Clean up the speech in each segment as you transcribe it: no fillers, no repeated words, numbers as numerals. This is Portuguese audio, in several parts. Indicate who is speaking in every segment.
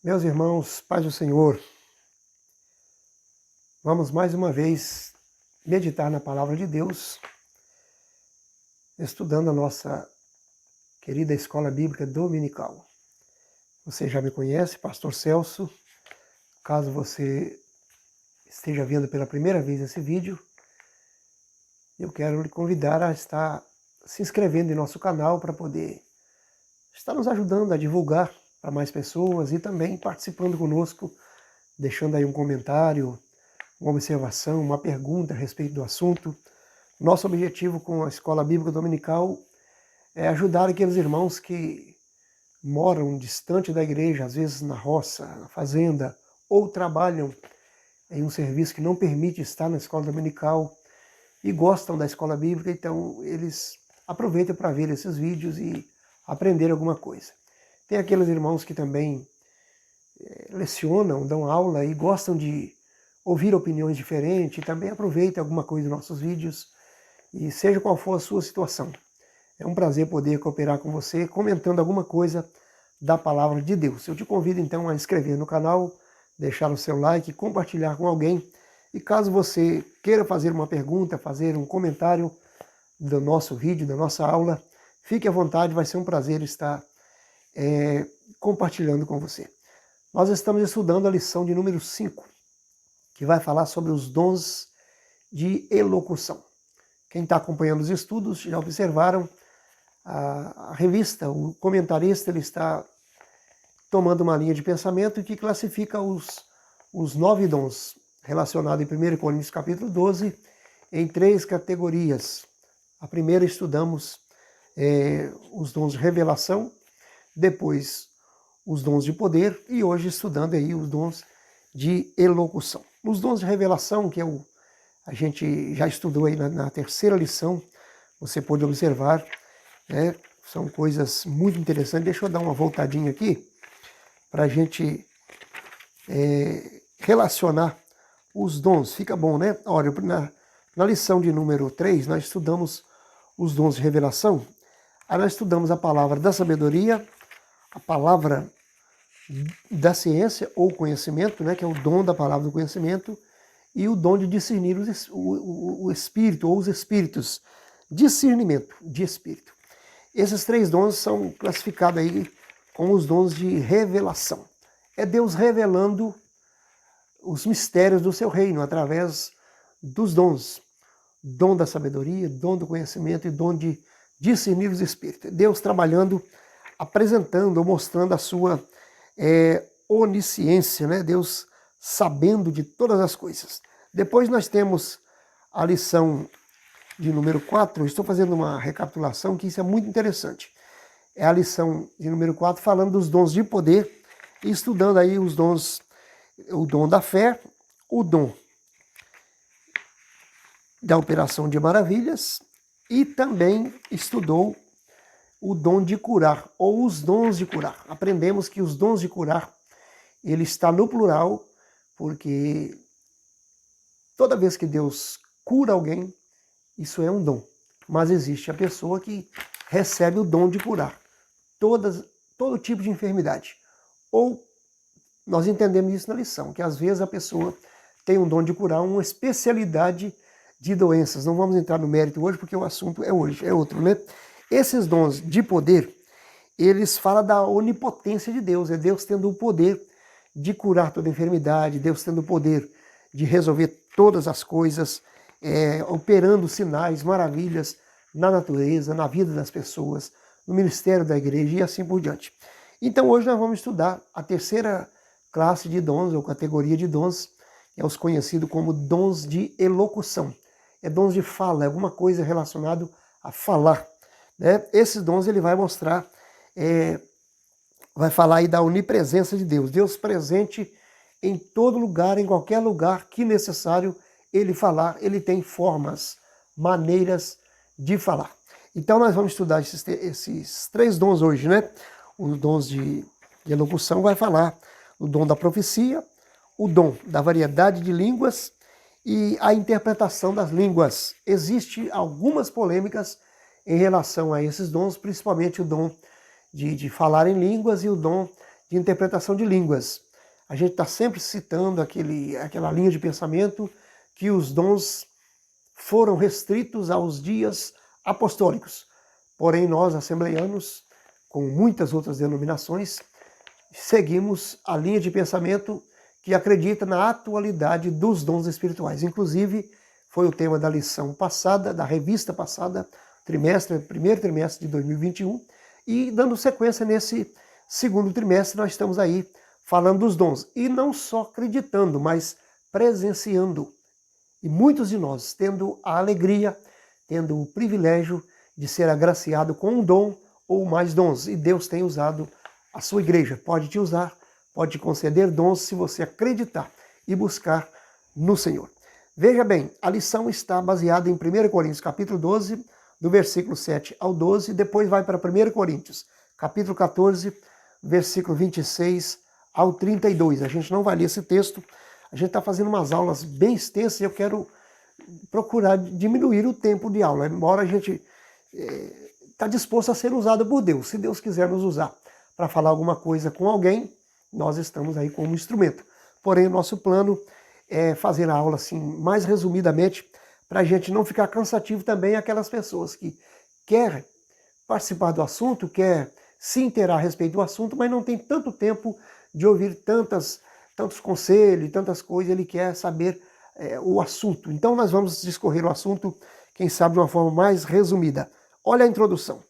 Speaker 1: Meus irmãos, paz do Senhor, vamos mais uma vez meditar na Palavra de Deus, estudando a nossa querida Escola Bíblica Dominical. Você já me conhece, Pastor Celso. Caso você esteja vendo pela primeira vez esse vídeo, eu quero lhe convidar a estar se inscrevendo em nosso canal para poder estar nos ajudando a divulgar para mais pessoas e também participando conosco, deixando aí um comentário, uma observação, uma pergunta a respeito do assunto. Nosso objetivo com a Escola Bíblica Dominical é ajudar aqueles irmãos que moram distante da igreja, às vezes na roça, na fazenda, ou trabalham em um serviço que não permite estar na Escola Dominical e gostam da Escola Bíblica, então eles aproveitam para ver esses vídeos e aprender alguma coisa. Tem aqueles irmãos que também lecionam, dão aula e gostam de ouvir opiniões diferentes, e também aproveitem alguma coisa dos nossos vídeos, e seja qual for a sua situação. É um prazer poder cooperar com você, comentando alguma coisa da Palavra de Deus. Eu te convido então a inscrever no canal, deixar o seu like, compartilhar com alguém, e caso você queira fazer uma pergunta, fazer um comentário do nosso vídeo, da nossa aula, fique à vontade, vai ser um prazer estar compartilhando com você. Nós estamos estudando a lição de número 5, que vai falar sobre os dons de elocução. Quem está acompanhando os estudos já observaram a revista, o comentarista ele está tomando uma linha de pensamento que classifica os 9 dons relacionados em 1 Coríntios capítulo 12 em 3 categorias. A primeira estudamos os dons de revelação, depois os dons de poder e hoje estudando aí os dons de elocução. Os dons de revelação, que a gente já estudou aí na terceira lição, você pode observar, são coisas muito interessantes. Deixa eu dar uma voltadinha aqui para a gente relacionar os dons. Fica bom, né? Olha, na lição de número 3, nós estudamos os dons de revelação. Aí nós estudamos a palavra da sabedoria, a palavra da ciência ou conhecimento, que é o dom da palavra do conhecimento, e o dom de discernir o espírito ou os espíritos. Discernimento de espírito. Esses 3 dons são classificados aí como os dons de revelação. É Deus revelando os mistérios do seu reino através dos dons. Dom da sabedoria, dom do conhecimento e dom de discernir os espíritos. Deus trabalhando, apresentando ou mostrando a sua onisciência, Deus sabendo de todas as coisas. Depois nós temos a lição de número 4, eu estou fazendo uma recapitulação que isso é muito interessante. É a lição de número 4 falando dos dons de poder e estudando aí os dons, o dom da fé, o dom da operação de maravilhas e também estudou o dom de curar, ou os dons de curar. Aprendemos que os dons de curar, ele está no plural, porque toda vez que Deus cura alguém, isso é um dom. Mas existe a pessoa que recebe o dom de curar todo tipo de enfermidade. Ou nós entendemos isso na lição, que às vezes a pessoa tem um dom de curar uma especialidade de doenças. Não vamos entrar no mérito hoje, porque o assunto é outro, Esses dons de poder, eles falam da onipotência de Deus. É Deus tendo o poder de curar toda enfermidade, Deus tendo o poder de resolver todas as coisas, operando sinais, maravilhas na natureza, na vida das pessoas, no ministério da igreja e assim por diante. Então hoje nós vamos estudar a terceira classe de dons, ou categoria de dons, é os conhecidos como dons de elocução. É dons de fala, é alguma coisa relacionada a falar. Esses dons ele vai mostrar, vai falar aí da onipresença de Deus. Deus presente em todo lugar, em qualquer lugar que necessário ele falar, ele tem formas, maneiras de falar. Então nós vamos estudar esses 3 dons hoje, Os dons de elocução vai falar o dom da profecia, o dom da variedade de línguas e a interpretação das línguas. Existem algumas polêmicas em relação a esses dons, principalmente o dom de falar em línguas e o dom de interpretação de línguas. A gente está sempre citando aquela linha de pensamento que os dons foram restritos aos dias apostólicos. Porém, nós, assembleianos, com muitas outras denominações, seguimos a linha de pensamento que acredita na atualidade dos dons espirituais. Inclusive, foi o tema da lição passada, da revista passada, primeiro trimestre de 2021, e dando sequência nesse segundo trimestre, nós estamos aí falando dos dons. E não só acreditando, mas presenciando. E muitos de nós tendo a alegria, tendo o privilégio de ser agraciado com um dom ou mais dons. E Deus tem usado a sua igreja. Pode te usar, pode te conceder dons se você acreditar e buscar no Senhor. Veja bem, a lição está baseada em 1 Coríntios capítulo 12, do versículo 7 ao 12, depois vai para 1 Coríntios capítulo 14, versículo 26 ao 32. A gente não vai ler esse texto, a gente está fazendo umas aulas bem extensas e eu quero procurar diminuir o tempo de aula, embora a gente está disposto a ser usado por Deus. Se Deus quiser nos usar para falar alguma coisa com alguém, nós estamos aí como instrumento. Porém, o nosso plano é fazer a aula assim, mais resumidamente, para a gente não ficar cansativo também aquelas pessoas que querem participar do assunto, quer se inteirar a respeito do assunto, mas não tem tanto tempo de ouvir tantos conselhos, tantas coisas, ele quer saber o assunto. Então nós vamos discorrer o assunto, quem sabe de uma forma mais resumida. Olha a introdução.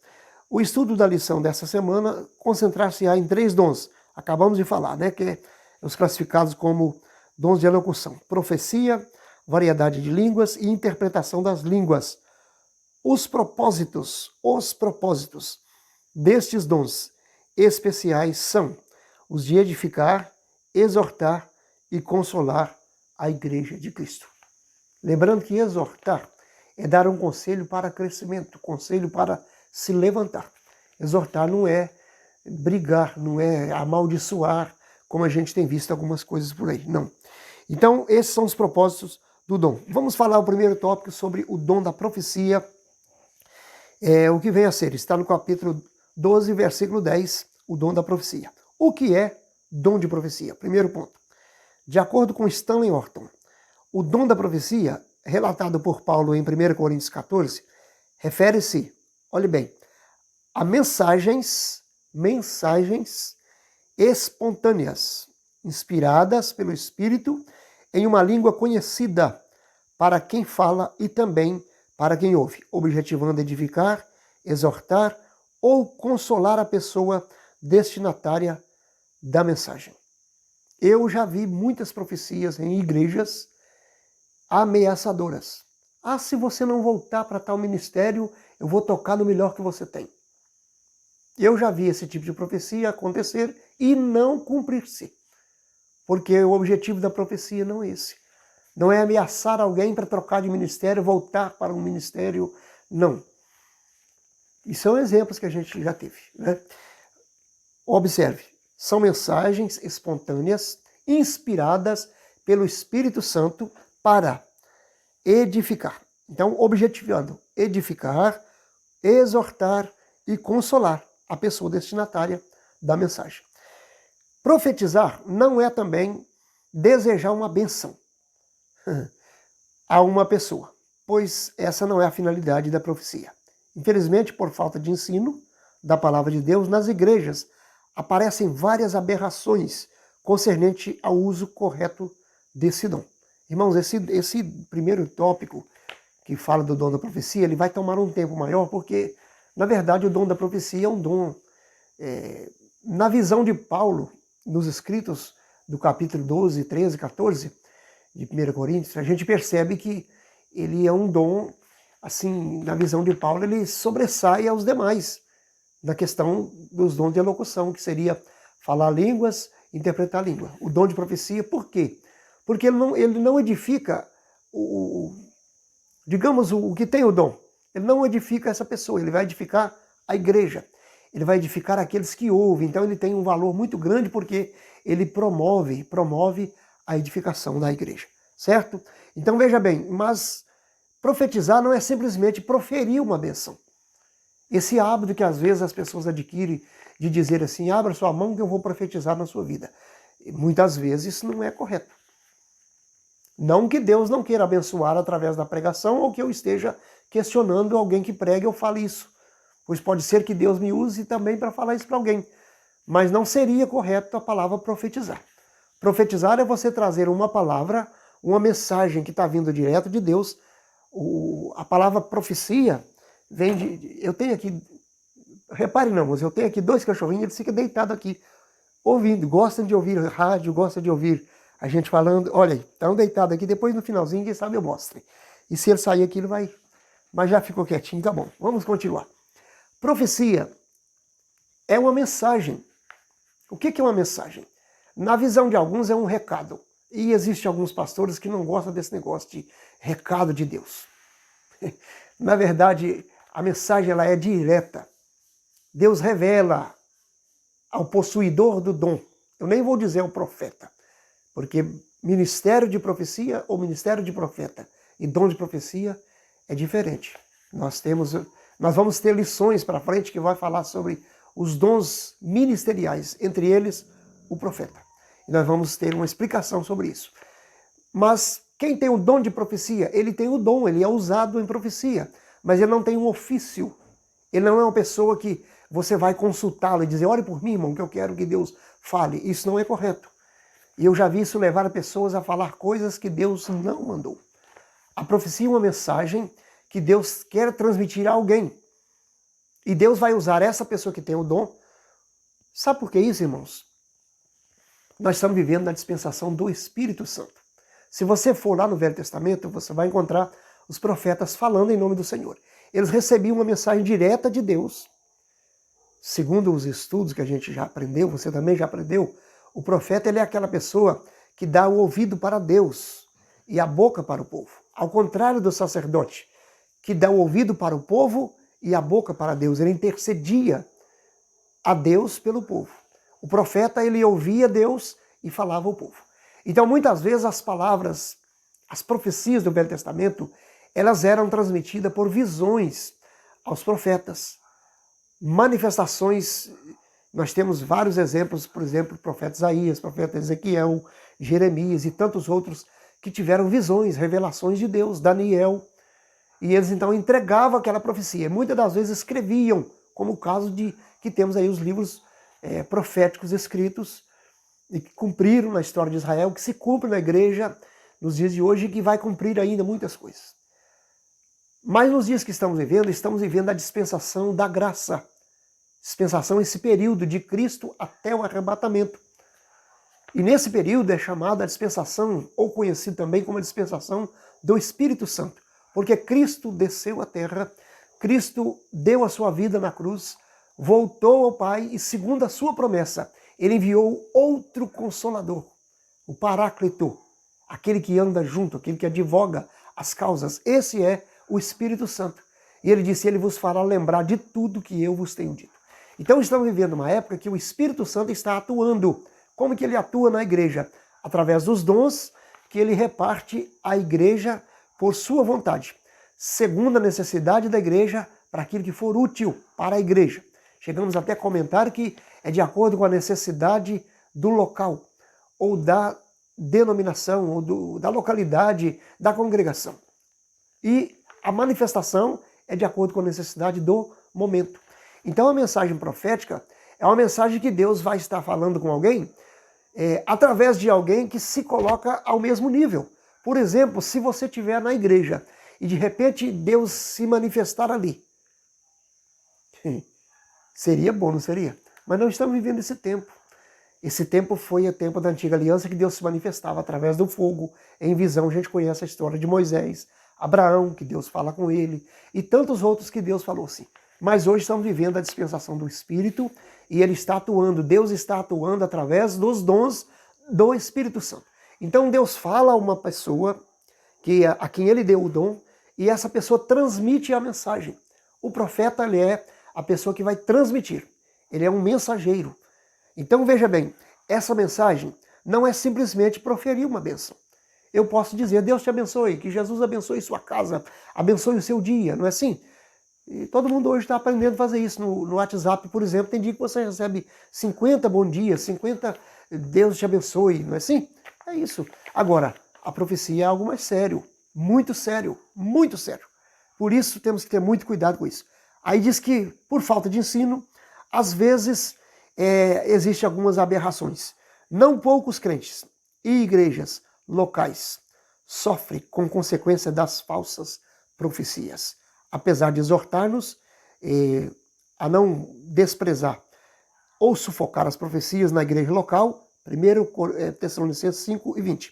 Speaker 1: O estudo da lição dessa semana concentrar-se-á em 3 dons. Acabamos de falar, né? Que é os classificados como dons de elocução: profecia, variedade de línguas e interpretação das línguas. Os propósitos destes dons especiais são os de edificar, exortar e consolar a Igreja de Cristo. Lembrando que exortar é dar um conselho para crescimento, conselho para se levantar. Exortar não é brigar, não é amaldiçoar, como a gente tem visto algumas coisas por aí, não. Então, esses são os propósitos do dom. Vamos falar o primeiro tópico sobre o dom da profecia. O que vem a ser, está no capítulo 12, versículo 10, o dom da profecia. O que é dom de profecia? Primeiro ponto. De acordo com Stanley Orton, o dom da profecia, relatado por Paulo em 1 Coríntios 14, refere-se, olhe bem, a mensagens espontâneas, inspiradas pelo Espírito em uma língua conhecida para quem fala e também para quem ouve, objetivando edificar, exortar ou consolar a pessoa destinatária da mensagem. Eu já vi muitas profecias em igrejas ameaçadoras. Se você não voltar para tal ministério, eu vou tocar no melhor que você tem. Eu já vi esse tipo de profecia acontecer e não cumprir-se. Porque o objetivo da profecia não é esse. Não é ameaçar alguém para trocar de ministério, voltar para um ministério, não. E são exemplos que a gente já teve, né? Observe, são mensagens espontâneas, inspiradas pelo Espírito Santo para edificar. Então, objetivando, edificar, exortar e consolar a pessoa destinatária da mensagem. Profetizar não é também desejar uma bênção a uma pessoa, pois essa não é a finalidade da profecia. Infelizmente, por falta de ensino da palavra de Deus, nas igrejas aparecem várias aberrações concernente ao uso correto desse dom. Irmãos, esse primeiro tópico que fala do dom da profecia, ele vai tomar um tempo maior, porque, na verdade, o dom da profecia é um dom, na visão de Paulo, nos escritos do capítulo 12, 13, 14 de 1 Coríntios, a gente percebe que ele é um dom, assim, na visão de Paulo, ele sobressai aos demais, na questão dos dons de elocução, que seria falar línguas, interpretar a língua. O dom de profecia, por quê? Porque ele não edifica, digamos, o que tem o dom. Ele não edifica essa pessoa, ele vai edificar a igreja. Ele vai edificar aqueles que ouvem. Então ele tem um valor muito grande porque ele promove a edificação da igreja, certo? Então veja bem, mas profetizar não é simplesmente proferir uma bênção. Esse hábito que às vezes as pessoas adquirem de dizer assim, abra sua mão que eu vou profetizar na sua vida. E muitas vezes isso não é correto. Não que Deus não queira abençoar através da pregação ou que eu esteja questionando alguém que pregue ou fale isso. Pois pode ser que Deus me use também para falar isso para alguém. Mas não seria correto a palavra profetizar. Profetizar é você trazer uma palavra, uma mensagem que está vindo direto de Deus. A palavra profecia vem de... Eu tenho aqui... Repare não, mas eu tenho aqui 2 cachorrinhos, eles ficam deitados aqui, ouvindo, gostam de ouvir rádio, gostam de ouvir a gente falando. Olha, estão deitados aqui, depois no finalzinho, quem sabe eu mostre. E se ele sair aqui, ele vai... Mas já ficou quietinho, tá bom. Vamos continuar. Profecia é uma mensagem. O que é uma mensagem? Na visão de alguns é um recado. E existem alguns pastores que não gostam desse negócio de recado de Deus. Na verdade, a mensagem ela é direta. Deus revela ao possuidor do dom. Eu nem vou dizer ao profeta, porque ministério de profecia ou ministério de profeta e dom de profecia é diferente. Nós vamos ter lições para frente que vai falar sobre os dons ministeriais, entre eles o profeta. E nós vamos ter uma explicação sobre isso. Mas quem tem o dom de profecia, ele tem o dom, ele é usado em profecia, mas ele não tem um ofício. Ele não é uma pessoa que você vai consultá-lo e dizer, ore por mim, irmão, que eu quero que Deus fale. Isso não é correto. E eu já vi isso levar pessoas a falar coisas que Deus não mandou. A profecia é uma mensagem que Deus quer transmitir a alguém. E Deus vai usar essa pessoa que tem o dom. Sabe por que isso, irmãos? Nós estamos vivendo na dispensação do Espírito Santo. Se você for lá no Velho Testamento, você vai encontrar os profetas falando em nome do Senhor. Eles recebiam uma mensagem direta de Deus. Segundo os estudos que a gente já aprendeu, você também já aprendeu, o profeta ele é aquela pessoa que dá o ouvido para Deus e a boca para o povo. Ao contrário do sacerdote, que dá o ouvido para o povo e a boca para Deus. Ele intercedia a Deus pelo povo. O profeta, ele ouvia Deus e falava ao povo. Então, muitas vezes, as palavras, as profecias do Velho Testamento, elas eram transmitidas por visões aos profetas. Manifestações, nós temos vários exemplos, por exemplo, o profeta Isaías, o profeta Ezequiel, Jeremias e tantos outros que tiveram visões, revelações de Deus, Daniel. E eles então entregavam aquela profecia. Muitas das vezes escreviam, como o caso de que temos aí os livros proféticos escritos e que cumpriram na história de Israel, que se cumpre na igreja nos dias de hoje e que vai cumprir ainda muitas coisas. Mas nos dias que estamos vivendo a dispensação da graça. Dispensação, esse período de Cristo até o arrebatamento. E nesse período é chamada a dispensação, ou conhecido também como a dispensação do Espírito Santo. Porque Cristo desceu à terra, Cristo deu a sua vida na cruz, voltou ao Pai e, segundo a sua promessa, ele enviou outro Consolador, o Paráclito, aquele que anda junto, aquele que advoga as causas. Esse é o Espírito Santo. E ele disse, ele vos fará lembrar de tudo que eu vos tenho dito. Então estamos vivendo uma época que o Espírito Santo está atuando. Como que ele atua na igreja? Através dos dons que ele reparte à igreja por sua vontade, segundo a necessidade da igreja, para aquilo que for útil para a igreja. Chegamos até a comentar que é de acordo com a necessidade do local, ou da denominação, ou da localidade, da congregação. E a manifestação é de acordo com a necessidade do momento. Então a mensagem profética é uma mensagem que Deus vai estar falando com alguém, através de alguém que se coloca ao mesmo nível. Por exemplo, se você estiver na igreja e de repente Deus se manifestar ali. Seria bom, não seria? Mas não estamos vivendo esse tempo. Esse tempo foi o tempo da antiga aliança que Deus se manifestava através do fogo. Em visão a gente conhece a história de Moisés, Abraão, que Deus fala com ele, e tantos outros que Deus falou sim. Mas hoje estamos vivendo a dispensação do Espírito e ele está atuando, Deus está atuando através dos dons do Espírito Santo. Então Deus fala a uma pessoa a quem ele deu o dom e essa pessoa transmite a mensagem. O profeta ele é a pessoa que vai transmitir, ele é um mensageiro. Então veja bem, essa mensagem não é simplesmente proferir uma bênção. Eu posso dizer, Deus te abençoe, que Jesus abençoe sua casa, abençoe o seu dia, não é assim? E todo mundo hoje está aprendendo a fazer isso. No WhatsApp, por exemplo, tem dia que você recebe 50 bom dia, 50 Deus te abençoe, não é assim? É isso. Agora, a profecia é algo mais sério, muito sério, muito sério. Por isso temos que ter muito cuidado com isso. Aí diz que, por falta de ensino, às vezes existem algumas aberrações. Não poucos crentes e igrejas locais sofrem com consequência das falsas profecias. Apesar de exortar-nos a não desprezar ou sufocar as profecias na igreja local, 1 Tessalonicenses 5:20.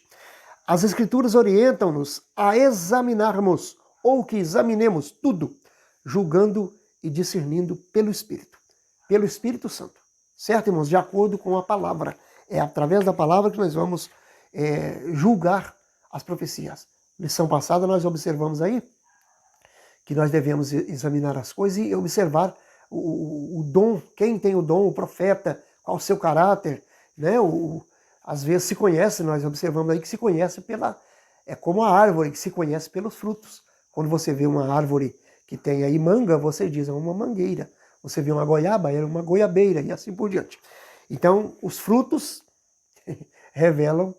Speaker 1: As Escrituras orientam-nos a examinarmos, ou que examinemos tudo, julgando e discernindo pelo Espírito Santo. Certo, irmãos? De acordo com a palavra. É através da palavra que nós vamos julgar as profecias. Lição passada nós observamos aí que nós devemos examinar as coisas e observar o dom, quem tem o dom, o profeta, qual o seu caráter, né? Às vezes se conhece, nós observamos aí que se conhece é como a árvore que se conhece pelos frutos. Quando você vê uma árvore que tem aí manga, você diz é uma mangueira. Você vê uma goiaba, é uma goiabeira e assim por diante. Então, os frutos revelam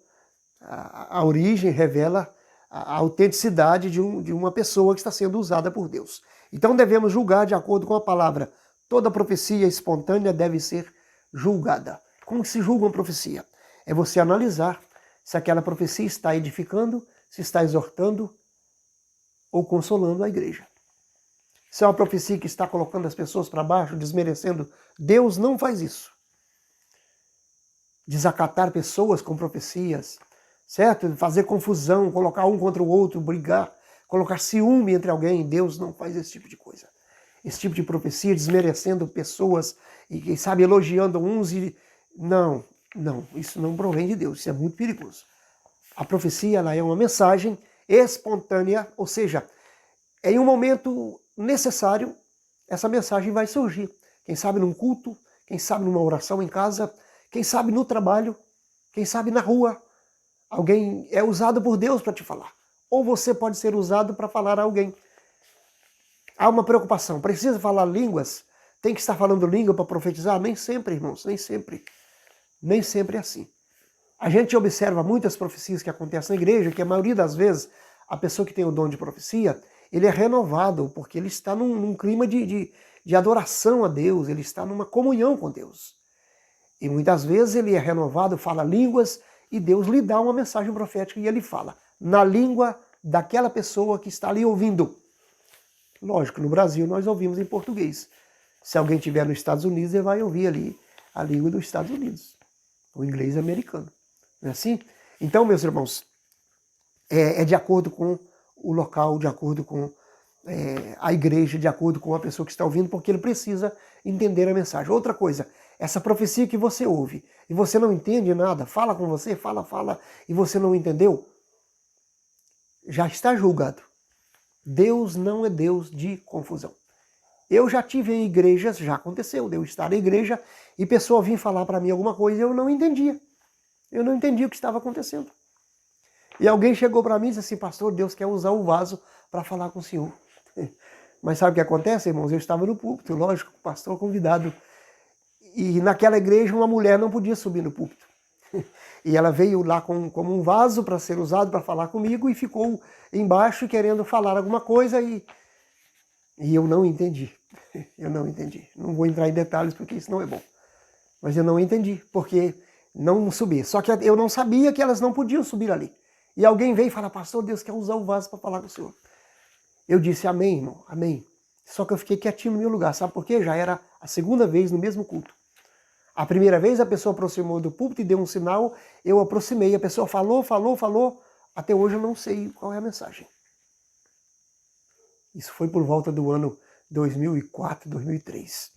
Speaker 1: a origem, revela a autenticidade de uma pessoa que está sendo usada por Deus. Então devemos julgar de acordo com a palavra. Toda profecia espontânea deve ser julgada. Como se julga uma profecia? É você analisar se aquela profecia está edificando, se está exortando ou consolando a igreja. Se é uma profecia que está colocando as pessoas para baixo, desmerecendo, Deus não faz isso. Desacatar pessoas com profecias, certo? Fazer confusão, colocar um contra o outro, brigar, colocar ciúme entre alguém. Deus não faz esse tipo de coisa. Esse tipo de profecia, desmerecendo pessoas e, quem sabe, elogiando uns e... Não, isso não provém de Deus, isso é muito perigoso. A profecia, ela é uma mensagem espontânea, ou seja, em um momento necessário, essa mensagem vai surgir. Quem sabe num culto, quem sabe numa oração em casa, quem sabe no trabalho, quem sabe na rua. Alguém é usado por Deus para te falar. Ou você pode ser usado para falar a alguém. Há uma preocupação. Precisa falar línguas? Tem que estar falando língua para profetizar? Nem sempre, irmãos, nem sempre. Nem sempre é assim. A gente observa muitas profecias que acontecem na igreja, que a maioria das vezes a pessoa que tem o dom de profecia, ele é renovado, porque ele está num clima de adoração a Deus, ele está numa comunhão com Deus. E muitas vezes ele é renovado, fala línguas, e Deus lhe dá uma mensagem profética e ele fala na língua daquela pessoa que está ali ouvindo. Lógico, no Brasil nós ouvimos em português. Se alguém estiver nos Estados Unidos, ele vai ouvir ali a língua dos Estados Unidos, o inglês americano. Não é assim? Então, meus irmãos, é de acordo com o local, de acordo com a igreja, de acordo com a pessoa que está ouvindo, porque ele precisa entender a mensagem. Outra coisa, essa profecia que você ouve e você não entende nada, fala com você, fala, e você não entendeu, já está julgado. Deus não é Deus de confusão. Eu já tive em igrejas, já aconteceu, de eu estar na igreja e pessoa vir falar para mim alguma coisa e eu não entendia. Eu não entendia o que estava acontecendo. E alguém chegou para mim e disse assim, pastor, Deus quer usar o vaso para falar com o senhor. Mas sabe o que acontece, irmãos? Eu estava no púlpito, lógico, o pastor convidado. E naquela igreja uma mulher não podia subir no púlpito. E ela veio lá como um vaso para ser usado para falar comigo e ficou embaixo querendo falar alguma coisa e eu não entendi. Eu não entendi. Não vou entrar em detalhes porque isso não é bom. Mas eu não entendi, porque não subi. Só que eu não sabia que elas não podiam subir ali. E alguém veio e fala, pastor, Deus quer usar o vaso para falar com o senhor. Eu disse, amém, irmão, amém. Só que eu fiquei quietinho no meu lugar. Sabe por quê? Já era a segunda vez no mesmo culto. A primeira vez a pessoa aproximou do púlpito e deu um sinal, eu aproximei, a pessoa falou, até hoje eu não sei qual é a mensagem. Isso foi por volta do ano 2004, 2003.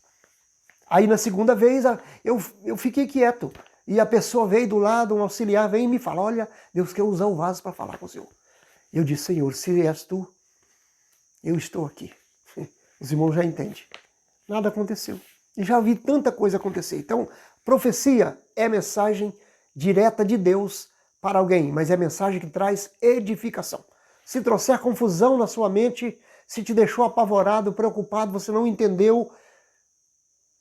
Speaker 1: Aí na segunda vez eu fiquei quieto e a pessoa veio do lado, um auxiliar veio e me fala, olha, Deus quer usar o vaso para falar com o senhor. Eu disse, Senhor, se és tu, eu estou aqui. Os irmãos já entendem. Nada aconteceu. E já vi tanta coisa acontecer. Então, profecia é mensagem direta de Deus para alguém, mas é mensagem que traz edificação. Se trouxer confusão na sua mente, se te deixou apavorado, preocupado, você não entendeu,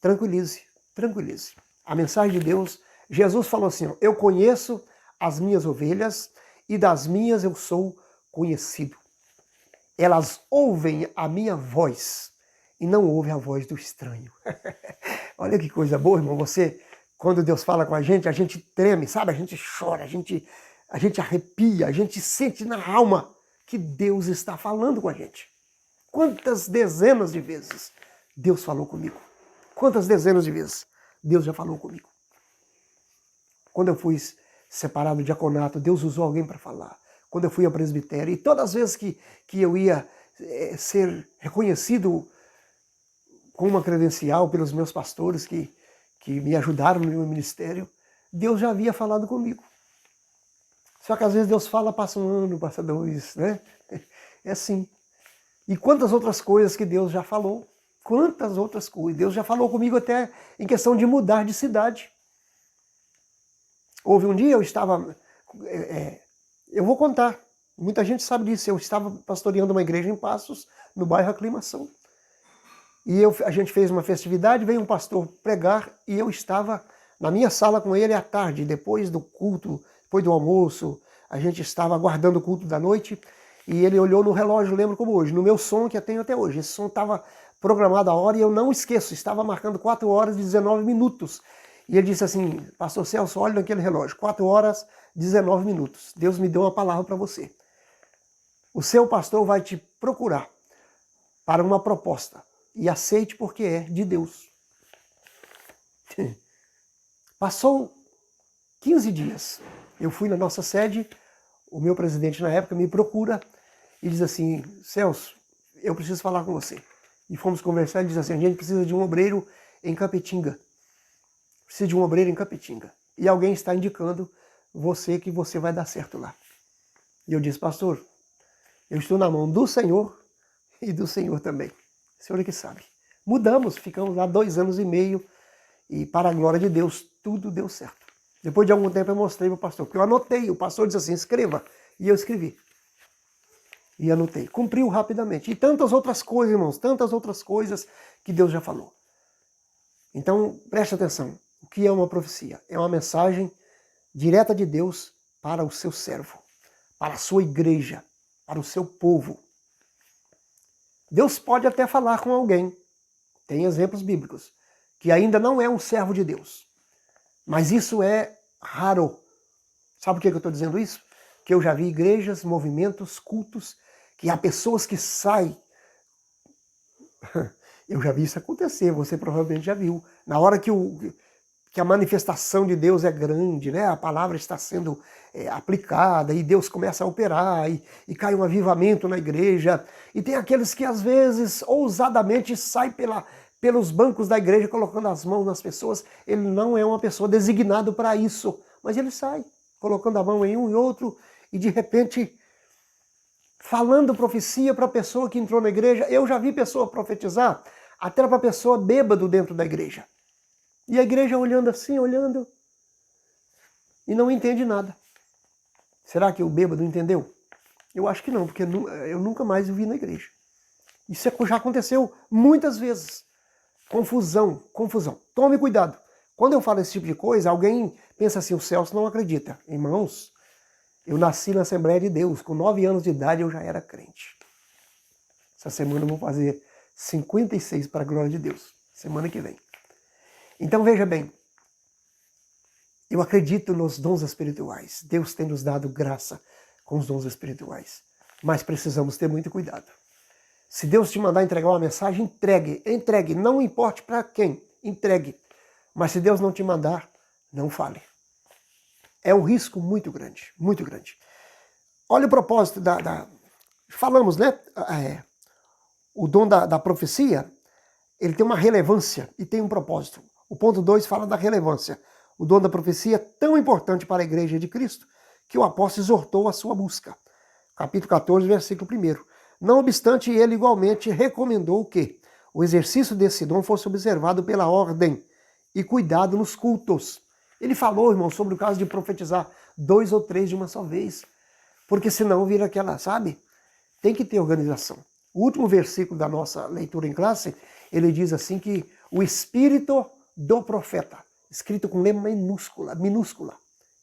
Speaker 1: tranquilize, tranquilize. A mensagem de Deus, Jesus falou assim, ó, eu conheço as minhas ovelhas e das minhas eu sou conhecido. Elas ouvem a minha voz e não ouvem a voz do estranho. Olha que coisa boa, irmão. Você, quando Deus fala com a gente treme, sabe? A gente chora, a gente arrepia, a gente sente na alma que Deus está falando com a gente. Quantas dezenas de vezes Deus falou comigo? Quantas dezenas de vezes Deus já falou comigo? Quando eu fui separado do diaconato, Deus usou alguém para falar. Quando eu fui ao presbitério, e todas as vezes que eu ia ser reconhecido com uma credencial pelos meus pastores que me ajudaram no meu ministério, Deus já havia falado comigo. Só que às vezes Deus fala, passa um ano, passa dois, né? É assim. E quantas outras coisas que Deus já falou? Quantas outras coisas? Deus já falou comigo até em questão de mudar de cidade. Houve um dia, eu estava... eu vou contar, muita gente sabe disso. Eu estava pastoreando uma igreja em Passos, no bairro Aclimação. E a gente fez uma festividade, veio um pastor pregar e eu estava na minha sala com ele à tarde, depois do culto, depois do almoço. A gente estava aguardando o culto da noite e ele olhou no relógio, lembro como hoje, no meu som que eu tenho até hoje. Esse som estava programado a hora e eu não esqueço, estava marcando 4 horas e 19 minutos. E ele disse assim, pastor Celso, olha naquele relógio, 4 horas e 19 minutos. Deus me deu uma palavra para você. O seu pastor vai te procurar para uma proposta. E aceite porque é de Deus. Passou 15 dias. Eu fui na nossa sede, o meu presidente na época me procura e diz assim, Celso, eu preciso falar com você. E fomos conversar, ele diz assim, a gente precisa de um obreiro em Capetinga. Precisa de um obreiro em Capetinga. E alguém está indicando você que você vai dar certo lá. E eu disse, pastor, eu estou na mão do Senhor e do Senhor também. O Senhor é que sabe. Mudamos, ficamos lá 2 anos e meio e para a glória de Deus, tudo deu certo. Depois de algum tempo eu mostrei para o pastor, porque eu anotei, o pastor disse assim, escreva, e eu escrevi. E anotei, cumpriu rapidamente. E tantas outras coisas, irmãos, tantas outras coisas que Deus já falou. Então, preste atenção, o que é uma profecia? É uma mensagem direta de Deus para o seu servo, para a sua igreja, para o seu povo. Deus pode até falar com alguém, tem exemplos bíblicos, que ainda não é um servo de Deus. Mas isso é raro. Sabe por que eu estou dizendo isso? Que eu já vi igrejas, movimentos, cultos, que há pessoas que saem. Eu já vi isso acontecer, você provavelmente já viu. Na hora que a manifestação de Deus é grande, né? A palavra está sendo aplicada e Deus começa a operar e cai um avivamento na igreja. E tem aqueles que às vezes ousadamente saem pelos bancos da igreja colocando as mãos nas pessoas. Ele não é uma pessoa designada para isso, mas ele sai colocando a mão em um e outro e de repente falando profecia para a pessoa que entrou na igreja. Eu já vi pessoa profetizar até para a pessoa bêbado dentro da igreja. E a igreja olhando assim, olhando, e não entende nada. Será que o bêbado entendeu? Eu acho que não, porque eu nunca mais o vi na igreja. Isso já aconteceu muitas vezes. Confusão, confusão. Tome cuidado. Quando eu falo esse tipo de coisa, alguém pensa assim, o Celso não acredita. Irmãos, eu nasci na Assembleia de Deus, com 9 anos de idade eu já era crente. Essa semana eu vou fazer 56 para a glória de Deus, semana que vem. Então veja bem, eu acredito nos dons espirituais. Deus tem nos dado graça com os dons espirituais. Mas precisamos ter muito cuidado. Se Deus te mandar entregar uma mensagem, entregue. Não importe para quem, entregue. Mas se Deus não te mandar, não fale. É um risco muito grande, muito grande. Olha o propósito falamos, né? O dom da profecia, ele tem uma relevância e tem um propósito. O ponto 2 fala da relevância. O dom da profecia é tão importante para a igreja de Cristo que o apóstolo exortou a sua busca. Capítulo 14, versículo 1. Não obstante, ele igualmente recomendou que o exercício desse dom fosse observado pela ordem e cuidado nos cultos. Ele falou, irmão, sobre o caso de profetizar 2 ou 3 de uma só vez. Porque senão vira aquela, sabe? Tem que ter organização. O último versículo da nossa leitura em classe, ele diz assim que o espírito do profeta, escrito com letra minúscula,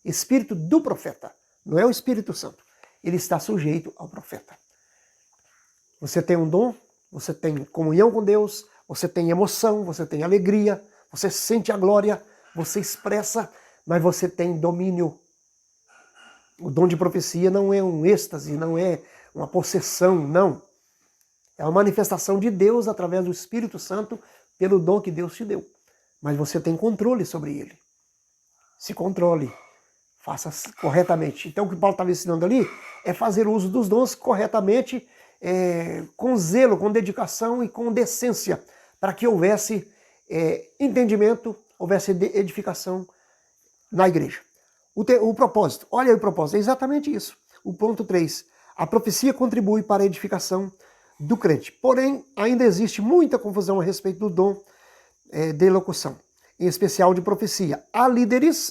Speaker 1: espírito do profeta, não é o Espírito Santo, ele está sujeito ao profeta. Você tem um dom, você tem comunhão com Deus, você tem emoção, você tem alegria, você sente a glória, você expressa, mas você tem domínio. O dom de profecia não é um êxtase, não é uma possessão, não. É uma manifestação de Deus através do Espírito Santo pelo dom que Deus te deu. Mas você tem controle sobre ele. Se controle, faça corretamente. Então o que Paulo estava ensinando ali é fazer uso dos dons corretamente, com zelo, com dedicação e com decência, para que houvesse entendimento, houvesse edificação na igreja. O propósito, olha aí o propósito, é exatamente isso. O ponto 3, a profecia contribui para a edificação do crente. Porém, ainda existe muita confusão a respeito do dom de elocução, em especial de profecia.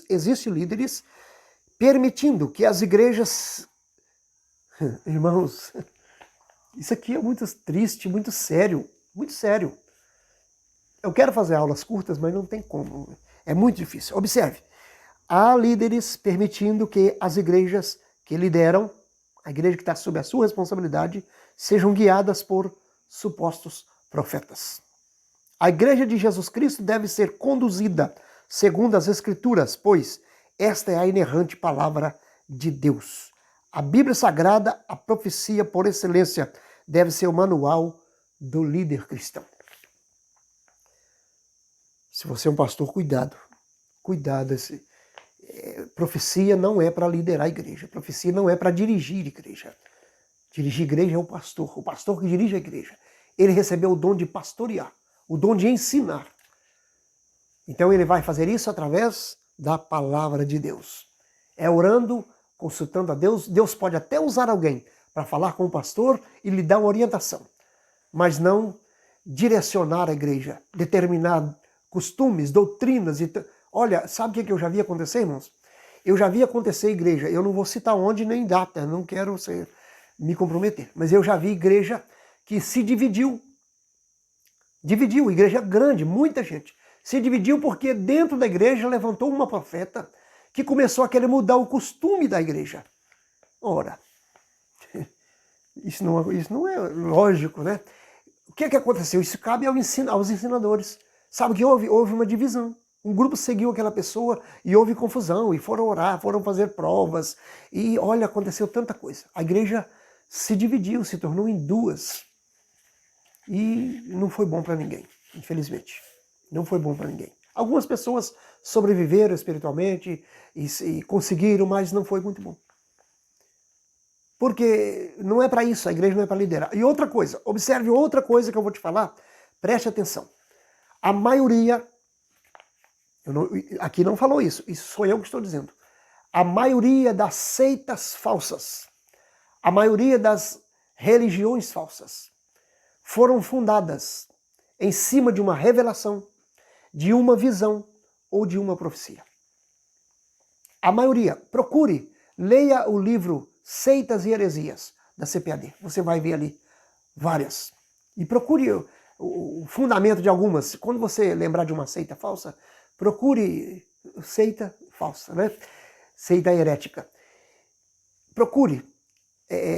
Speaker 1: Existem líderes permitindo que as igrejas... Irmãos, isso aqui é muito triste, muito sério, muito sério. Eu quero fazer aulas curtas, mas não tem como. É muito difícil. Observe, há líderes permitindo que as igrejas que lideram, a igreja que está sob a sua responsabilidade, sejam guiadas por supostos profetas. A igreja de Jesus Cristo deve ser conduzida segundo as Escrituras, pois esta é a inerrante palavra de Deus. A Bíblia Sagrada, a profecia por excelência, deve ser o manual do líder cristão. Se você é um pastor, cuidado. Cuidado. Profecia não é para liderar a igreja. Profecia não é para dirigir a igreja. Dirigir a igreja é o pastor que dirige a igreja. Ele recebeu o dom de pastorear, o dom de ensinar. Então ele vai fazer isso através da palavra de Deus. É orando, consultando a Deus. Deus pode até usar alguém para falar com o pastor e lhe dar uma orientação, mas não direcionar a igreja, determinar costumes, doutrinas. Olha, sabe o que eu já vi acontecer, irmãos? Eu já vi acontecer igreja, eu não vou citar onde nem data, não quero me comprometer, mas eu já vi igreja que se dividiu. Igreja grande, muita gente. Se dividiu porque dentro da igreja levantou uma profeta que começou a querer mudar o costume da igreja. Ora, isso não é lógico, né? O que aconteceu? Isso cabe aos ensinadores. Sabe que houve uma divisão. Um grupo seguiu aquela pessoa e houve confusão, e foram orar, foram fazer provas, e olha, aconteceu tanta coisa. A igreja se dividiu, se tornou em duas. E não foi bom para ninguém, infelizmente. Não foi bom para ninguém. Algumas pessoas sobreviveram espiritualmente e conseguiram, mas não foi muito bom. Porque não é para isso, a igreja não é para liderar. E outra coisa, observe outra coisa que eu vou te falar, preste atenção. A maioria, aqui não falou isso sou eu que estou dizendo. A maioria das seitas falsas, a maioria das religiões falsas, foram fundadas em cima de uma revelação, de uma visão ou de uma profecia. A maioria, procure, leia o livro Seitas e Heresias, da CPAD. Você vai ver ali várias. E procure o fundamento de algumas. Quando você lembrar de uma seita falsa, procure seita falsa, né? Seita herética. Procure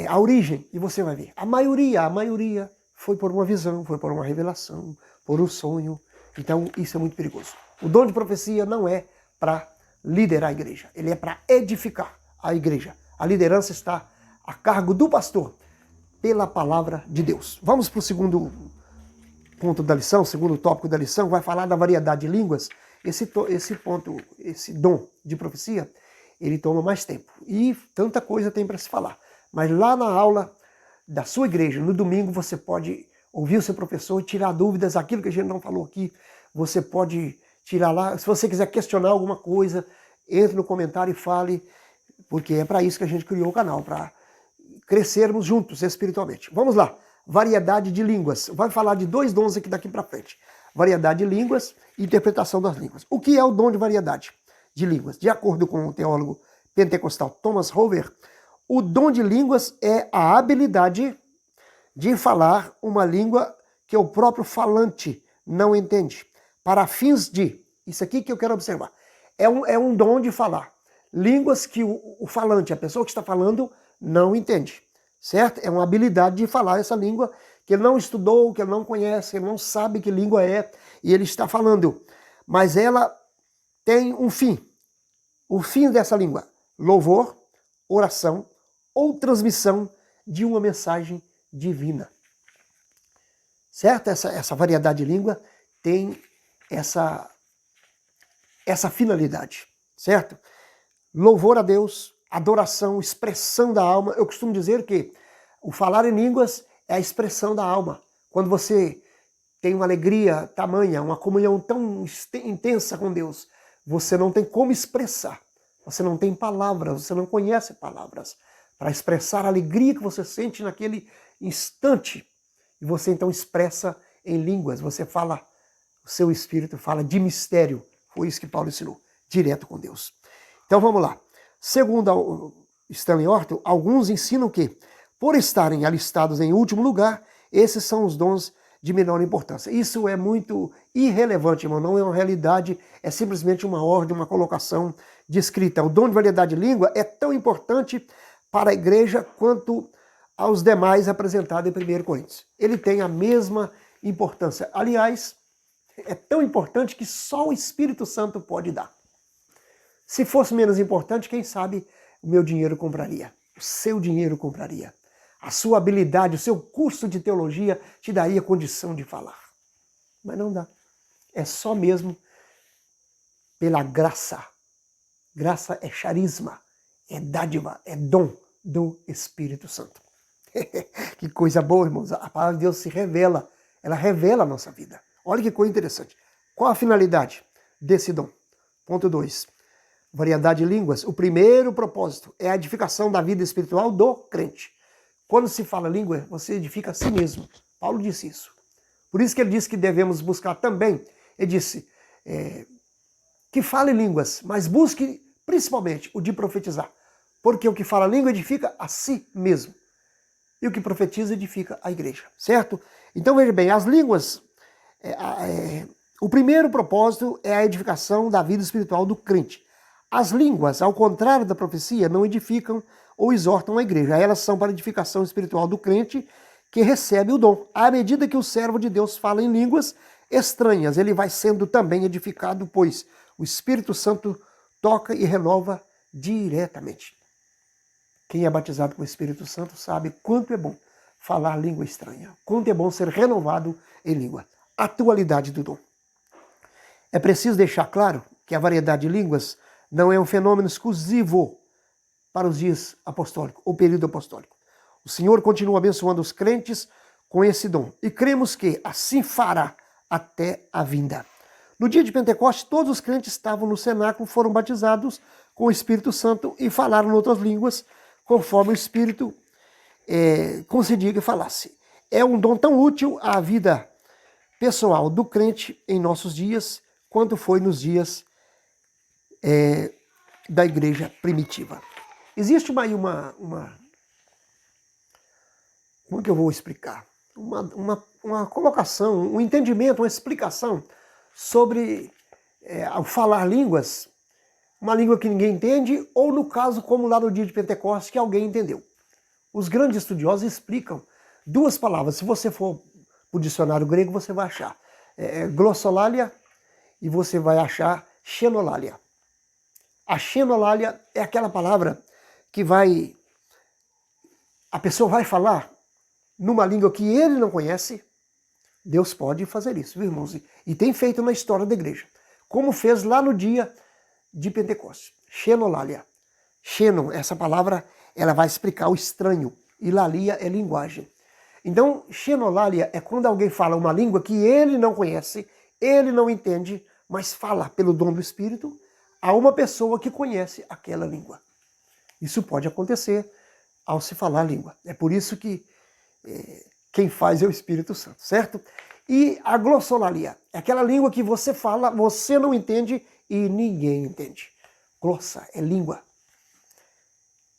Speaker 1: a origem e você vai ver. A maioria foi por uma visão, foi por uma revelação, por um sonho. Então isso é muito perigoso. O dom de profecia não é para liderar a igreja, ele é para edificar a igreja. A liderança está a cargo do pastor pela palavra de Deus. Vamos para o segundo ponto da lição, segundo tópico da lição, vai falar da variedade de línguas. Esse dom de profecia, ele toma mais tempo. E tanta coisa tem para se falar. Mas lá na aula da sua igreja, no domingo, você pode ouvir o seu professor e tirar dúvidas, aquilo que a gente não falou aqui, você pode tirar lá. Se você quiser questionar alguma coisa, entre no comentário e fale, porque é para isso que a gente criou o canal, para crescermos juntos espiritualmente. Vamos lá, variedade de línguas. Vai falar de 2 dons aqui daqui para frente. Variedade de línguas e interpretação das línguas. O que é o dom de variedade de línguas? De acordo com o teólogo pentecostal Thomas Hover, o dom de línguas é a habilidade de falar uma língua que o próprio falante não entende. Para fins de, isso aqui que eu quero observar, é um dom de falar. Línguas que o falante, a pessoa que está falando, não entende, certo? É uma habilidade de falar essa língua que ele não estudou, que ele não conhece, ele não sabe que língua é, e ele está falando. Mas ela tem um fim. O fim dessa língua: louvor, oração ou transmissão de uma mensagem divina. Certo? Essa variedade de língua tem essa finalidade, certo? Louvor a Deus, adoração, expressão da alma. Eu costumo dizer que o falar em línguas é a expressão da alma. Quando você tem uma alegria tamanha, uma comunhão tão intensa com Deus, você não tem como expressar. Você não tem palavras, você não conhece palavras para expressar a alegria que você sente naquele instante. E você então expressa em línguas, você fala, o seu espírito fala de mistério. Foi isso que Paulo ensinou, direto com Deus. Então vamos lá. Segundo Stanley Orton, alguns ensinam que, por estarem alistados em último lugar, esses são os dons de menor importância. Isso é muito irrelevante, irmão, não é uma realidade, é simplesmente uma ordem, uma colocação descrita. O dom de variedade de língua é tão importante para a igreja quanto aos demais apresentados em 1 Coríntios. Ele tem a mesma importância. Aliás, é tão importante que só o Espírito Santo pode dar. Se fosse menos importante, quem sabe o meu dinheiro compraria, o seu dinheiro compraria. A sua habilidade, o seu curso de teologia te daria condição de falar. Mas não dá. É só mesmo pela graça. Graça é charisma, é dádiva, é dom do Espírito Santo. Que coisa boa, irmãos. A palavra de Deus se revela. Ela revela a nossa vida. Olha que coisa interessante. Qual a finalidade desse dom? Ponto 2. Variedade de línguas. O primeiro propósito é a edificação da vida espiritual do crente. Quando se fala língua, você edifica a si mesmo. Paulo disse isso. Por isso que ele disse que devemos buscar também. Ele disse que fale línguas, mas busque principalmente o de profetizar. Porque o que fala língua edifica a si mesmo. E o que profetiza edifica a igreja. Certo? Então veja bem, as línguas... o primeiro propósito é a edificação da vida espiritual do crente. As línguas, ao contrário da profecia, não edificam ou exortam a igreja. Elas são para a edificação espiritual do crente que recebe o dom. À medida que o servo de Deus fala em línguas estranhas, ele vai sendo também edificado, pois o Espírito Santo toca e renova diretamente. Quem é batizado com o Espírito Santo sabe quanto é bom falar língua estranha, quanto é bom ser renovado em língua. Atualidade do dom. É preciso deixar claro que a variedade de línguas não é um fenômeno exclusivo para os dias apostólicos, ou período apostólico. O Senhor continua abençoando os crentes com esse dom. E cremos que assim fará até a vinda. No dia de Pentecostes, todos os crentes estavam no cenáculo, foram batizados com o Espírito Santo e falaram em outras línguas, conforme o Espírito concedia que falasse. É um dom tão útil à vida pessoal do crente em nossos dias, quanto foi nos dias da igreja primitiva. Existe uma como que eu vou explicar? Uma colocação, um entendimento, uma explicação sobre ao falar línguas, uma língua que ninguém entende, ou no caso, como lá no dia de Pentecostes, que alguém entendeu. Os grandes estudiosos explicam duas palavras. Se você for para o dicionário grego, você vai achar glossolalia e você vai achar xenolalia. A xenolalia é aquela palavra que a pessoa vai falar numa língua que ele não conhece. Deus pode fazer isso, viu, irmãos? E tem feito na história da igreja. Como fez lá no dia de Pentecostes. Xenolalia. Xenon, essa palavra, ela vai explicar o estranho. E lalia é linguagem. Então, xenolalia é quando alguém fala uma língua que ele não conhece, ele não entende, mas fala pelo dom do Espírito a uma pessoa que conhece aquela língua. Isso pode acontecer ao se falar a língua. É por isso que quem faz é o Espírito Santo, certo? E a glossolalia é aquela língua que você fala, você não entende e ninguém entende. Glossa é língua.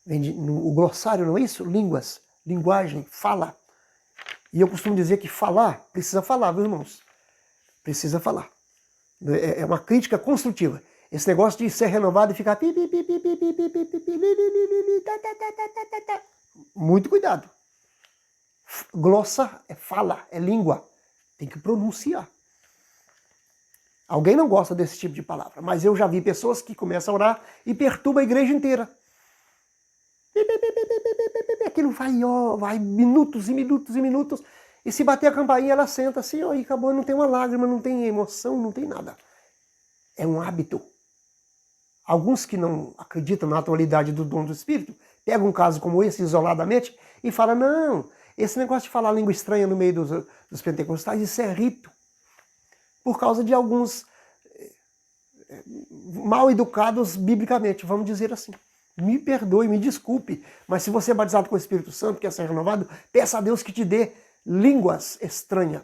Speaker 1: O glossário, não é isso? Línguas, linguagem, fala. E eu costumo dizer que falar, precisa falar, viu, irmãos? Precisa falar. É uma crítica construtiva. Esse negócio de ser renovado e ficar... Muito cuidado. Glossa é fala, é língua. Tem que pronunciar. Alguém não gosta desse tipo de palavra, mas eu já vi pessoas que começam a orar e perturbam a igreja inteira. Aquilo vai minutos e minutos e minutos, e se bater a campainha ela senta assim, ó, e acabou, não tem uma lágrima, não tem emoção, não tem nada. É um hábito. Alguns que não acreditam na atualidade do dom do Espírito, pegam um caso como esse isoladamente e falam, não, esse negócio de falar língua estranha no meio dos pentecostais, isso é rito. Por causa de alguns mal educados biblicamente, vamos dizer assim. Me perdoe, me desculpe, mas se você é batizado com o Espírito Santo, quer ser renovado, peça a Deus que te dê línguas estranhas.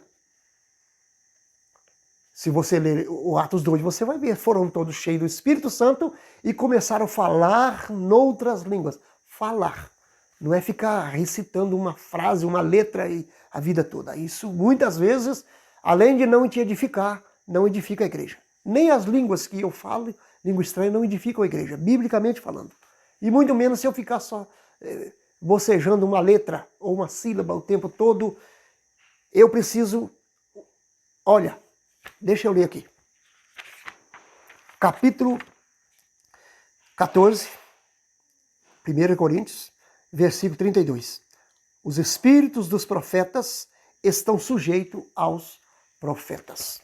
Speaker 1: Se você ler o Atos 2, você vai ver, foram todos cheios do Espírito Santo e começaram a falar noutras línguas. Falar. Não é ficar recitando uma frase, uma letra a vida toda. Isso, muitas vezes, além de não te edificar, não edifica a igreja. Nem as línguas que eu falo, língua estranha, não edificam a igreja, biblicamente falando. E muito menos se eu ficar só bocejando uma letra ou uma sílaba o tempo todo. Eu preciso... Olha, deixa eu ler aqui. Capítulo 14, 1 Coríntios, versículo 32. Os espíritos dos profetas estão sujeitos aos profetas.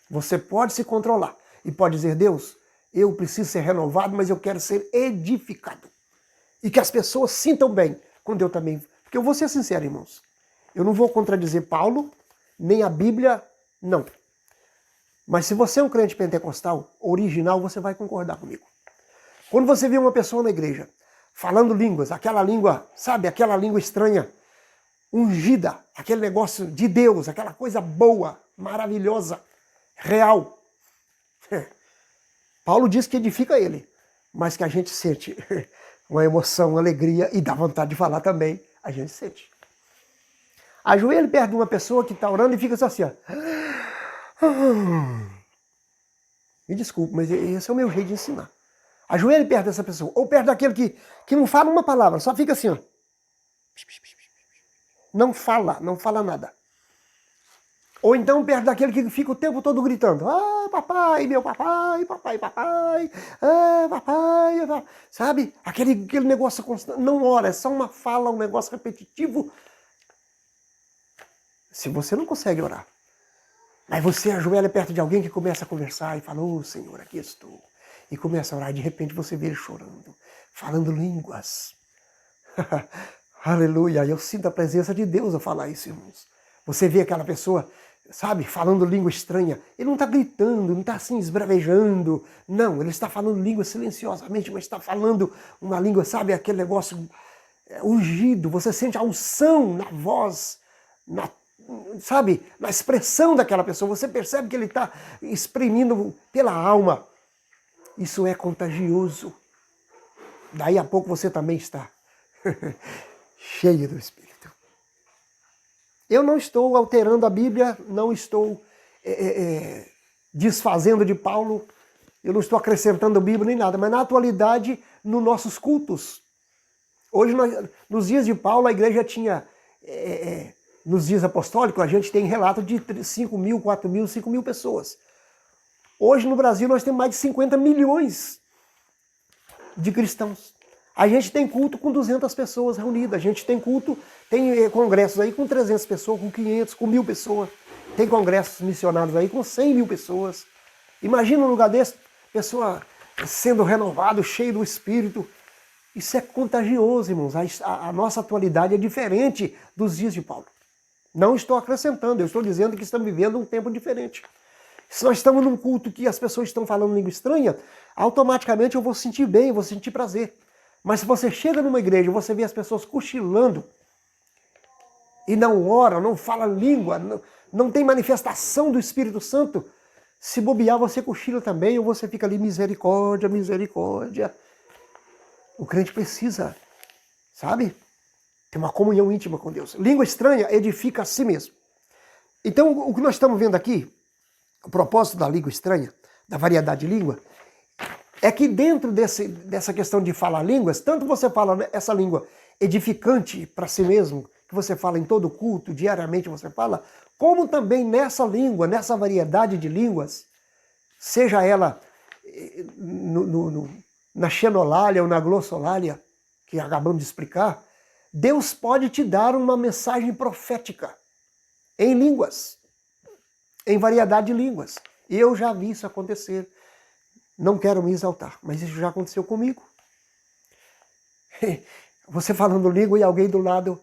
Speaker 1: Você pode se controlar e pode dizer, Deus, eu preciso ser renovado, mas eu quero ser edificado. E que as pessoas sintam bem, quando eu também... Porque eu vou ser sincero, irmãos. Eu não vou contradizer Paulo, nem a Bíblia, não. Mas se você é um crente pentecostal, original, você vai concordar comigo. Quando você vê uma pessoa na igreja falando línguas, aquela língua, sabe, aquela língua estranha, ungida, aquele negócio de Deus, aquela coisa boa, maravilhosa, real. Paulo diz que edifica ele, mas que a gente sente uma emoção, uma alegria e dá vontade de falar também, a gente sente. Ajoelhe perto de uma pessoa que está orando e fica assim, ó. Me desculpe, mas esse é o meu jeito de ensinar. Ajoelhe perto dessa pessoa, ou perto daquele que não fala uma palavra, só fica assim, ó. Não fala nada. Ou então perto daquele que fica o tempo todo gritando, ah, papai, meu papai, papai, papai, ah, papai, sabe? Aquele negócio constante, não ora, é só uma fala, um negócio repetitivo. Se você não consegue orar, mas você ajoelha perto de alguém que começa a conversar e fala, ô Senhor, aqui estou. E começa a orar, e de repente você vê ele chorando, falando línguas. Aleluia, eu sinto a presença de Deus ao falar isso, irmãos. Você vê aquela pessoa, sabe, falando língua estranha. Ele não está gritando, não está assim esbravejando. Não, ele está falando língua silenciosamente, mas está falando uma língua, sabe, aquele negócio ungido. Você sente a unção na voz, sabe, na expressão daquela pessoa. Você percebe que ele está exprimindo pela alma. Isso é contagioso. Daí a pouco você também está cheio do Espírito. Eu não estou alterando a Bíblia, não estou desfazendo de Paulo, eu não estou acrescentando a Bíblia nem nada, mas na atualidade, nos nossos cultos, hoje, nos dias de Paulo, a igreja tinha, nos dias apostólicos, a gente tem relato de 5 mil, 4 mil, 5 mil pessoas. Hoje no Brasil nós temos mais de 50 milhões de cristãos. A gente tem culto com 200 pessoas reunidas, a gente tem culto, tem congressos aí com 300 pessoas, com 500, com 1000 pessoas. Tem congressos missionários aí com 100 mil pessoas. Imagina um lugar desse, pessoa sendo renovado, cheio do Espírito. Isso é contagioso, irmãos. A nossa atualidade é diferente dos dias de Paulo. Não estou acrescentando, eu estou dizendo que estamos vivendo um tempo diferente. Se nós estamos num culto que as pessoas estão falando língua estranha, automaticamente eu vou sentir bem, eu vou sentir prazer. Mas se você chega numa igreja e você vê as pessoas cochilando e não ora, não fala língua, não tem manifestação do Espírito Santo, se bobear você cochila também ou você fica ali misericórdia, misericórdia. O crente precisa, sabe? Tem uma comunhão íntima com Deus. Língua estranha edifica a si mesmo. Então, o que nós estamos vendo aqui, o propósito da língua estranha, da variedade de língua, é que dentro dessa questão de falar línguas, tanto você fala essa língua edificante para si mesmo, que você fala em todo culto, diariamente você fala, como também nessa língua, nessa variedade de línguas, seja ela na xenolalia ou na glossolalia, que acabamos de explicar, Deus pode te dar uma mensagem profética em línguas, em variedade de línguas. Eu já vi isso acontecer. Não quero me exaltar, mas isso já aconteceu comigo. Você falando língua e alguém do lado,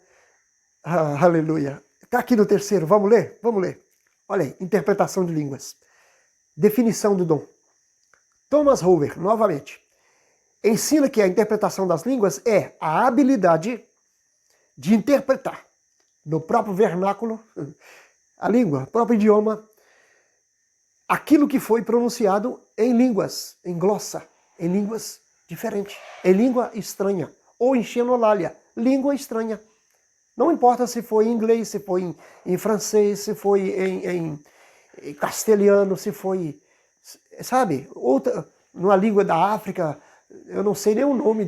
Speaker 1: aleluia. Está aqui no terceiro, vamos ler? Vamos ler. Olha aí, interpretação de línguas. Definição do dom. Thomas Hoover, novamente, ensina que a interpretação das línguas é a habilidade de interpretar no próprio vernáculo, a língua, o próprio idioma, aquilo que foi pronunciado em línguas, em glossa, em línguas diferentes, em língua estranha, ou em xenolalia, língua estranha. Não importa se foi em inglês, se foi em francês, se foi em castelhano, se foi, sabe, outra, numa língua da África, eu não sei nem o nome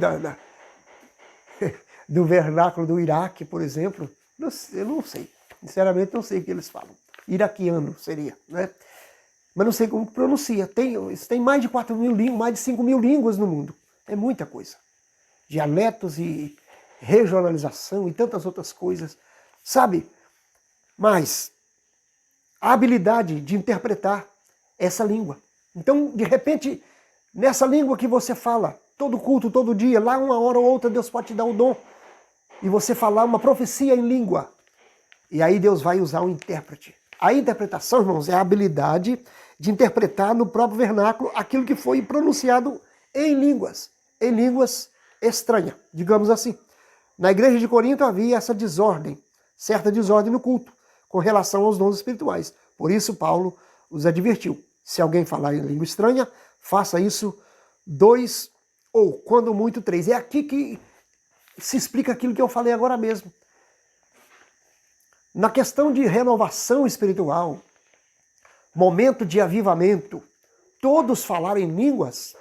Speaker 1: do vernáculo do Iraque, por exemplo, eu não sei, sinceramente não sei o que eles falam. Iraquiano seria, né? Mas não sei como pronuncia. Tem mais de 4.000 línguas, mais de 5.000 línguas no mundo. É muita coisa. Dialetos e regionalização e tantas outras coisas, sabe? Mas a habilidade de interpretar essa língua. Então, de repente, nessa língua que você fala, todo culto, todo dia, lá uma hora ou outra, Deus pode te dar o dom e você falar uma profecia em língua. E aí Deus vai usar um intérprete. A interpretação, irmãos, é a habilidade de interpretar no próprio vernáculo aquilo que foi pronunciado em línguas estranhas, digamos assim. Na igreja de Corinto havia essa desordem, certa desordem no culto, com relação aos dons espirituais. Por isso Paulo os advertiu. Se alguém falar em língua estranha, faça isso 2 ou, quando muito, 3. É aqui que se explica aquilo que eu falei agora mesmo. Na questão de renovação espiritual, momento de avivamento, todos falarem em línguas,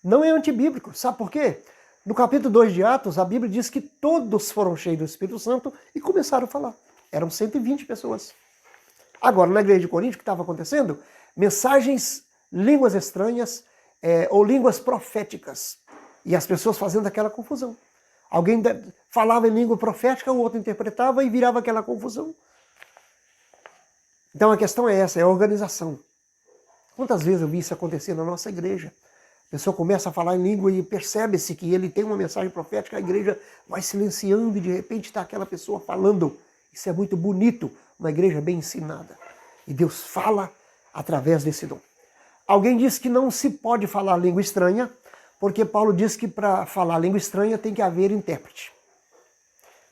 Speaker 1: não é antibíblico. Sabe por quê? No capítulo 2 de Atos, a Bíblia diz que todos foram cheios do Espírito Santo e começaram a falar. Eram 120 pessoas. Agora, na igreja de Corinto, o que estava acontecendo? Mensagens, línguas estranhas ou línguas proféticas. E as pessoas fazendo aquela confusão. Alguém falava em língua profética, o outro interpretava e virava aquela confusão. Então a questão é essa, é a organização. Quantas vezes eu vi isso acontecer na nossa igreja? A pessoa começa a falar em língua e percebe-se que ele tem uma mensagem profética, a igreja vai silenciando e de repente está aquela pessoa falando. Isso é muito bonito, uma igreja bem ensinada. E Deus fala através desse dom. Alguém diz que não se pode falar língua estranha, porque Paulo diz que para falar língua estranha tem que haver intérprete.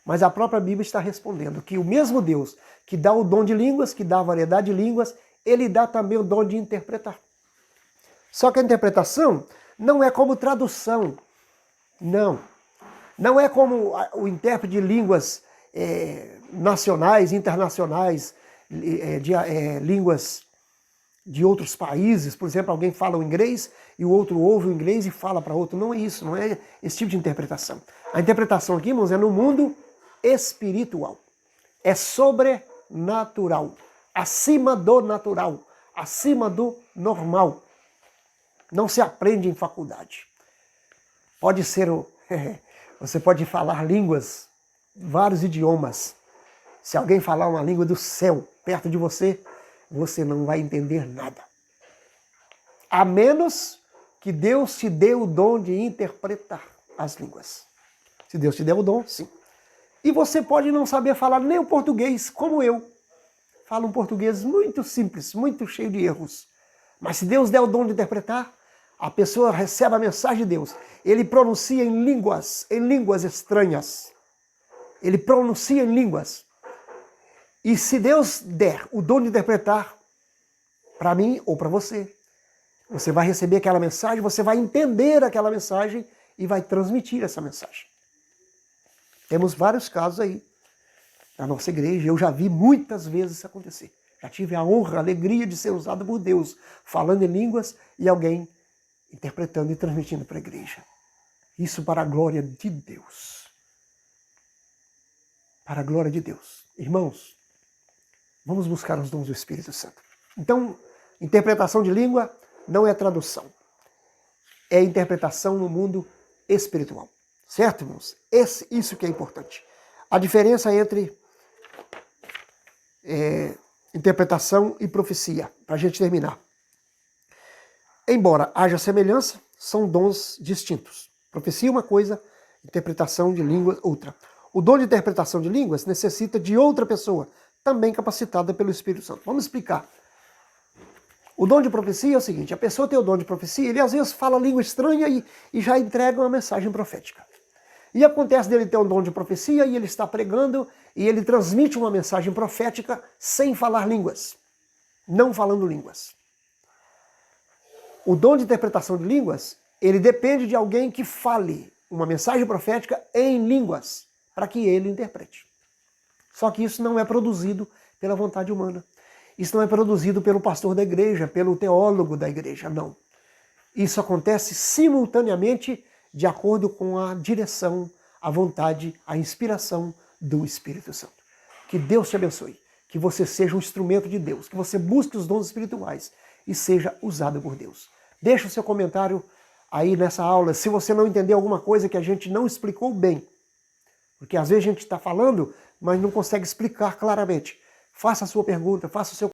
Speaker 1: Mas a própria Bíblia está respondendo que o mesmo Deus que dá o dom de línguas, que dá a variedade de línguas, ele dá também o dom de interpretar. Só que a interpretação não é como tradução. Não. Não é como o intérprete de línguas nacionais, internacionais, línguas de outros países. Por exemplo, alguém fala o inglês e o outro ouve o inglês e fala para outro. Não é isso, não é esse tipo de interpretação. A interpretação aqui, irmãos, é no mundo espiritual. É sobrenatural. Acima do natural. Acima do normal. Não se aprende em faculdade. Pode ser você pode falar línguas, vários idiomas. Se alguém falar uma língua do céu perto de você, você não vai entender nada. A menos que Deus te dê o dom de interpretar as línguas. Se Deus te der o dom, sim. E você pode não saber falar nem o português, como eu. Falo um português muito simples, muito cheio de erros. Mas se Deus der o dom de interpretar, a pessoa recebe a mensagem de Deus. Ele pronuncia em línguas estranhas. Ele pronuncia em línguas. E se Deus der o dom de interpretar, para mim ou para você, você vai receber aquela mensagem, você vai entender aquela mensagem e vai transmitir essa mensagem. Temos vários casos aí na nossa igreja. Eu já vi muitas vezes isso acontecer. Já tive a honra, a alegria de ser usado por Deus, falando em línguas e alguém interpretando e transmitindo para a igreja. Isso para a glória de Deus. Para a glória de Deus. Irmãos, vamos buscar os dons do Espírito Santo. Então, interpretação de língua não é tradução. É interpretação no mundo espiritual. Certo, irmãos? Isso que é importante. A diferença entre interpretação e profecia, para a gente terminar. Embora haja semelhança, são dons distintos. Profecia é uma coisa, interpretação de línguas outra. O dom de interpretação de línguas necessita de outra pessoa, também capacitada pelo Espírito Santo. Vamos explicar. O dom de profecia é o seguinte, a pessoa tem o dom de profecia, ele às vezes fala língua estranha e já entrega uma mensagem profética. E acontece dele ter um dom de profecia e ele está pregando e ele transmite uma mensagem profética sem falar línguas, não falando línguas. O dom de interpretação de línguas, ele depende de alguém que fale uma mensagem profética em línguas, para que ele interprete. Só que isso não é produzido pela vontade humana. Isso não é produzido pelo pastor da igreja, pelo teólogo da igreja, não. Isso acontece simultaneamente de acordo com a direção, a vontade, a inspiração do Espírito Santo. Que Deus te abençoe, que você seja um instrumento de Deus, que você busque os dons espirituais e seja usado por Deus. Deixa o seu comentário aí nessa aula, se você não entender alguma coisa que a gente não explicou bem. Porque às vezes a gente está falando, mas não consegue explicar claramente. Faça a sua pergunta, faça o seu